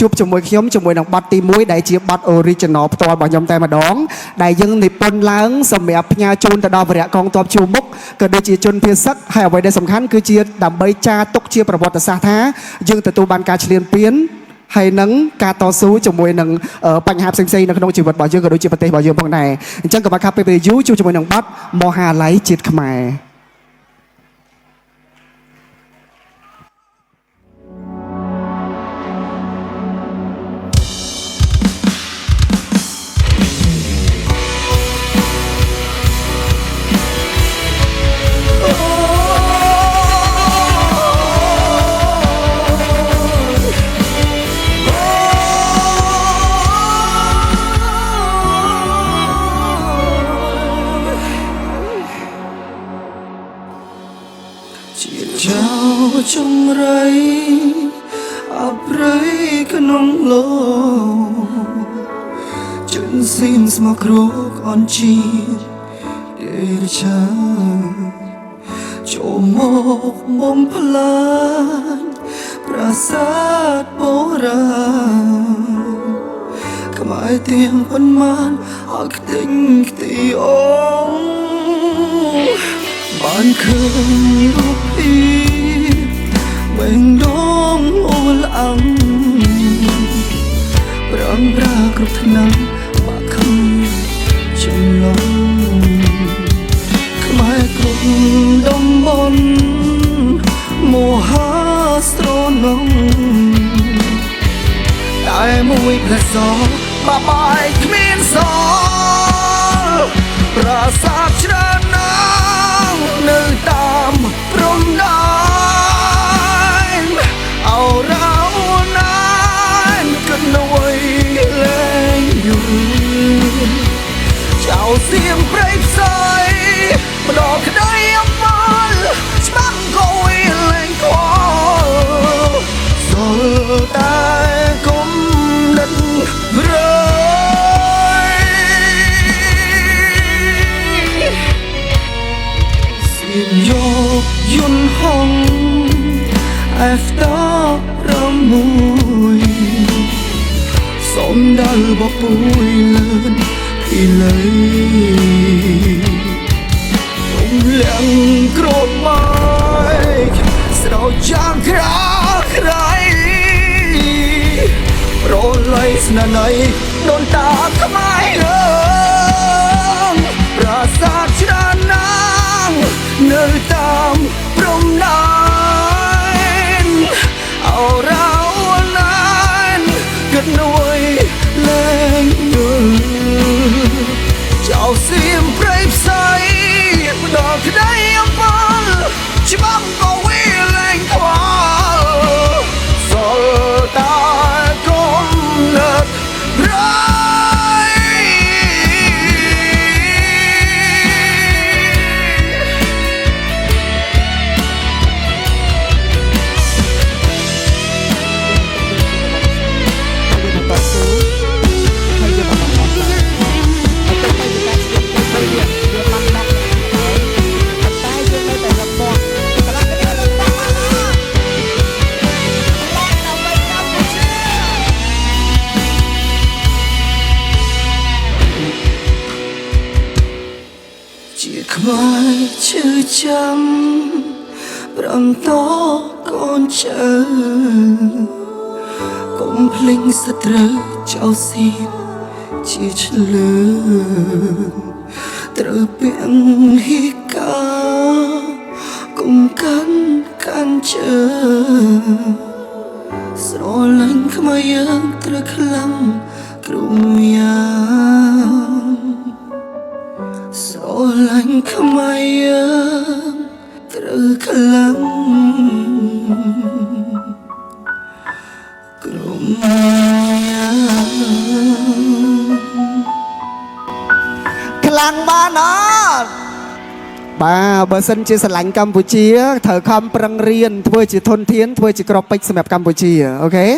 ជួបជាមួយខ្ញុំជាមួយនឹងបទទី1ដែលជាបទ original ផ្ទាល់របស់ខ្ញុំតែម្ដងដែលយើងនិពន្ធឡើងសម្រាប់ផ្ញើជូនទៅដល់វរៈកងទ័ពជួរមុខក៏ដូចជាជនភៀសសឹកហើយអ្វីដែលសំខាន់គឺជាដើម្បីចារទុកជាប្រវត្តិសាស្ត្រថាយើងទទួលបានការឈ្លានពានហើយនឹងការតស៊ូជាមួយនឹងបញ្ហាផ្សេងៗនៅក្នុងជីវិតរបស់យើងក៏ដូចជាប្រទេសរបស់យើងផងដែរអញ្ចឹងកុំឲ្យខាត់ពេលវេលាយូរជួបជាមួយនឹងបទមហាល័យជាតិខ្មែរជាចៅចង្រៃអប្រៃក្នុងលោជិនស៊ីមស្មក្រោកអនជីអេរឆាចូលមកបំផ្លាញប្រាសាទបុរាណខ្មែរទាំងប៉ុន្មានអកទិញខ្ទីអូបានឃើញរូបភាពបេងដូងអូលអងប្រាំប្រាគ្រប់ថ្នាំបាក់ខំចំឡងខ្មែរគ្រប់តំបន់មហាស្រណងតែមួយផ្លែសបាបាយគ្មានសល់ប្រាសាទច្រើនណាស់នៅតាមព្រំដែនអរោណានគណួយលែងយូរចៅសៀងព្រៃផ្សៃម្ដងក្តីអំពលច្បាំងក៏វាលែងខ្វល់សល់តែគុំនិតរើយកយន្តហង After 6សូមដល់បពួយលឿនពីលើរំលងក្រោតមកស្រោចយ៉ាងក្រៅក្រៃប្រល័យស្នានៃដូនតាខ្មែរលើប្រាសាទច្រើនណាស់នៅតាមព្រំដែនអរោណានគិតនួយលែងយល់ចៅសៀមព្រៃផ្សៃម្ដងក្តីអំពលច្បាំងក៏វាលែងខ្វល់សល់តែគុំនិតរៃជាខ្មែរឈឺចាំប្រំតកូនចៅកុំភ្លេងសត្រូវចៅសៀមជាឆ្លើត្រូវពាំងហេកាកុំកាន់ជើស្រលាញ់ខ្មែរយើងត្រូវខ្លាំងគ្រប់យ៉ាងស្រឡាញ់ខ្មែរយើងត្រូវខ្លាំងគ្រប់យ៉ាងខ្លាំងបានអត់បាទបើសិនជាស្រឡាញ់កម្ពុជាត្រូវខំប្រឹងរៀនធ្វើជាធនធានធ្វើជាក្របពេជ្រសម្រាប់កម្ពុជាអូខេ